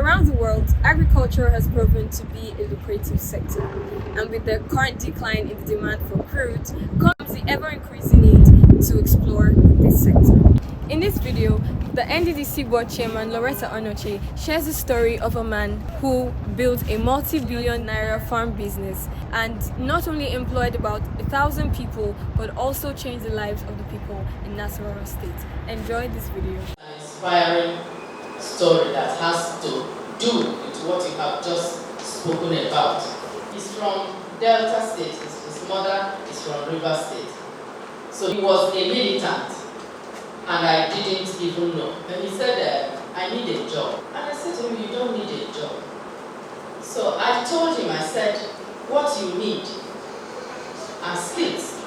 Around the world, agriculture has proven to be a lucrative sector, and with the current decline in the demand for crude, comes the ever-increasing need to explore this sector. In this video, the NDDC Board Chairman Lauretta Onochie shares the story of a man who built a multi-billion naira farm business and not only employed about 1,000 people but also changed the lives of the people in Nasarawa State. Enjoy this video. An inspiring story that has to do with what you have just spoken about. He's from Delta State. His mother is from River State. So he was a militant, and I didn't even know. And he said, I need a job. And I said to him, you don't need a job. So I told him, I said, what you need are skills.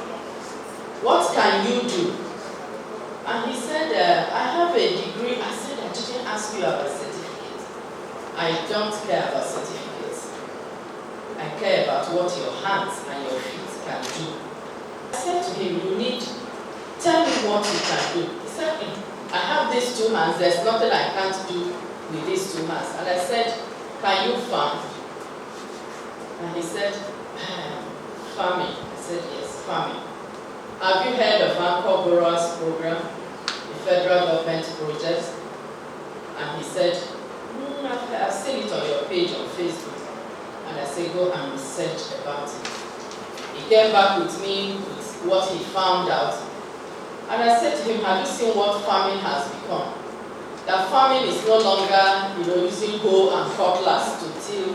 What can you do? And he said, I have a degree. I said, I didn't ask you about a certificate. I don't care about certificates. I care about what your hands and your feet can do. I said to him, tell me what you can do. He said, I have these two hands. There's nothing I can't do with these two hands. And I said, can you farm? And he said, farming. I said, yes, farming. Have you heard of Anchor Borrowers Program, the federal government project? And he said, I've seen it on your page on Facebook. And I said, go and research about it. He came back with me with what he found out. And I said to him, have you seen what farming has become? That farming is no longer, using hoe and cutlass to till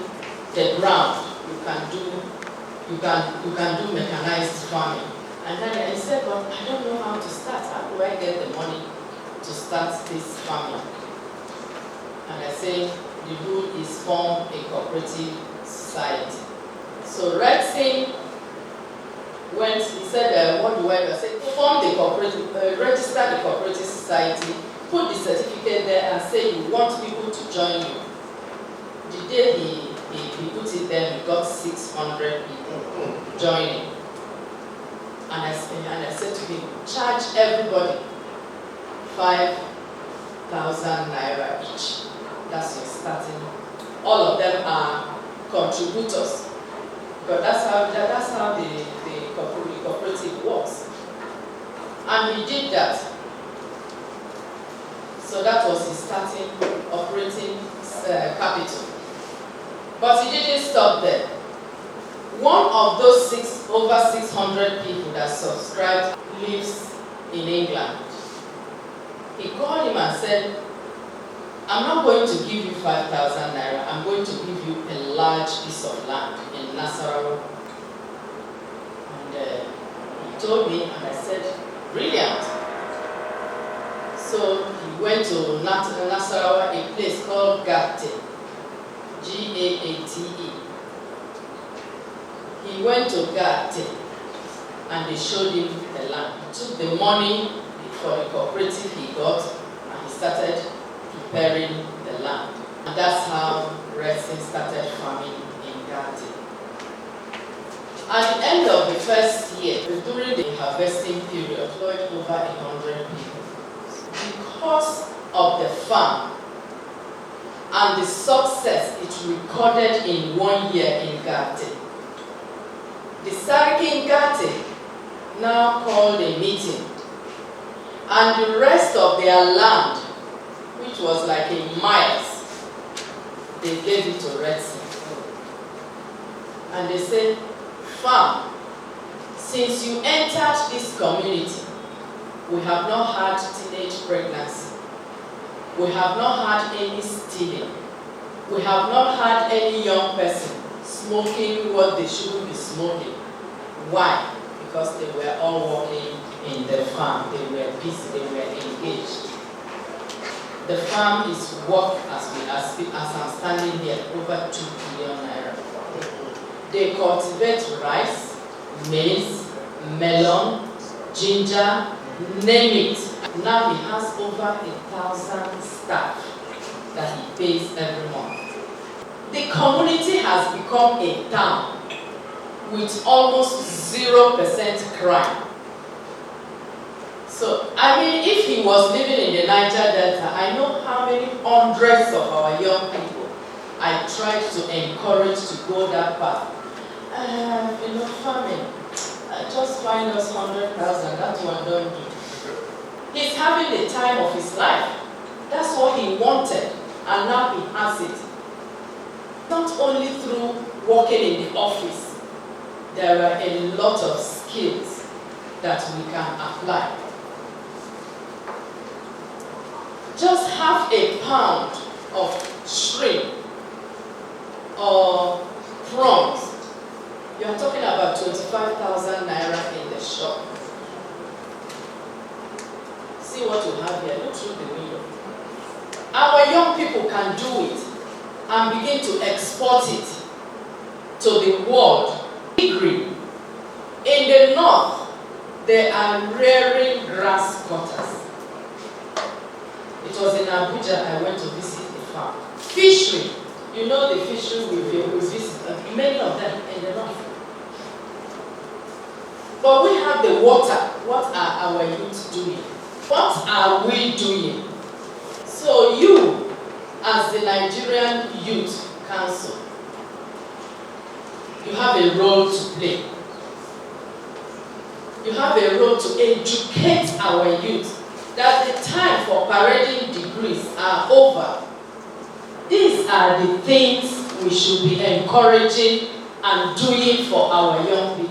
the ground. You can do mechanized farming. And then I said, but I don't know how to start. How do I get the money to start this farming? And I said, the rule is form a cooperative society. So Redson went, he said, what do I do? I said, form the cooperative, register the cooperative society, put the certificate there and say you want people to join you. The day he put it there, he got 600 people joining. And I said to him, charge everybody 5,000 naira each. That's your starting. All of them are contributors. But that's how the cooperative works. And he did that. So that was his starting operating capital. But he didn't stop there. One of those over 600 people that subscribed lives in England. He called him and said, I'm not going to give you 5,000 naira, I'm going to give you a large piece of land in Nasarawa. And he told me, and I said, brilliant. So he went to Nasarawa, a place called Gate, G-A-A-T-E. He went to Gate and they showed him the land. He took the money for the cooperative he got and he started preparing the land. And that's how Redson started farming in Gate. At the end of the first year, during the harvesting period, employed over 100 people. Because of the farm and the success it recorded in 1 year in Gate, the Sarki in Gate now called a meeting, and the rest of their land, which was like in miles, they gave it to Redson. And they said, farm, since you entered this community, we have not had teenage pregnancy. We have not had any stealing. We have not had any young person smoking what they shouldn't be smoking. Why? Because they were all working in the farm. They were busy, they were engaged. The farm is worth, as I'm standing here, over 2 billion naira. They cultivate rice, maize, melon, ginger, name it. Now he has over 1,000 staff that he pays every month. The community has become a town with almost 0% crime. So, I mean, if he was living in the Niger Delta, I know how many hundreds of our young people I tried to encourage to go that path. Farming, just find us 100,000, that's what I don't do. He's having the time of his life. That's what he wanted, and now he has it. Not only through working in the office, there are a lot of skills that we can apply. Just half a pound of shrimp or prawns, you're talking about 25,000 naira in the shop. See what you have here, look through the window. Our young people can do it and begin to export it to the world. In the north, they are rearing grass cutters. It was in Abuja I went to visit the farm. Fishery, you know the fishery we visit, many of them in the north. But we have the water. What are our youth doing? What are we doing? So you, as the Nigerian Youth Council, you have a role to play. You have a role to educate our youth that the time for parading degrees are over. These are the things we should be encouraging and doing for our young people.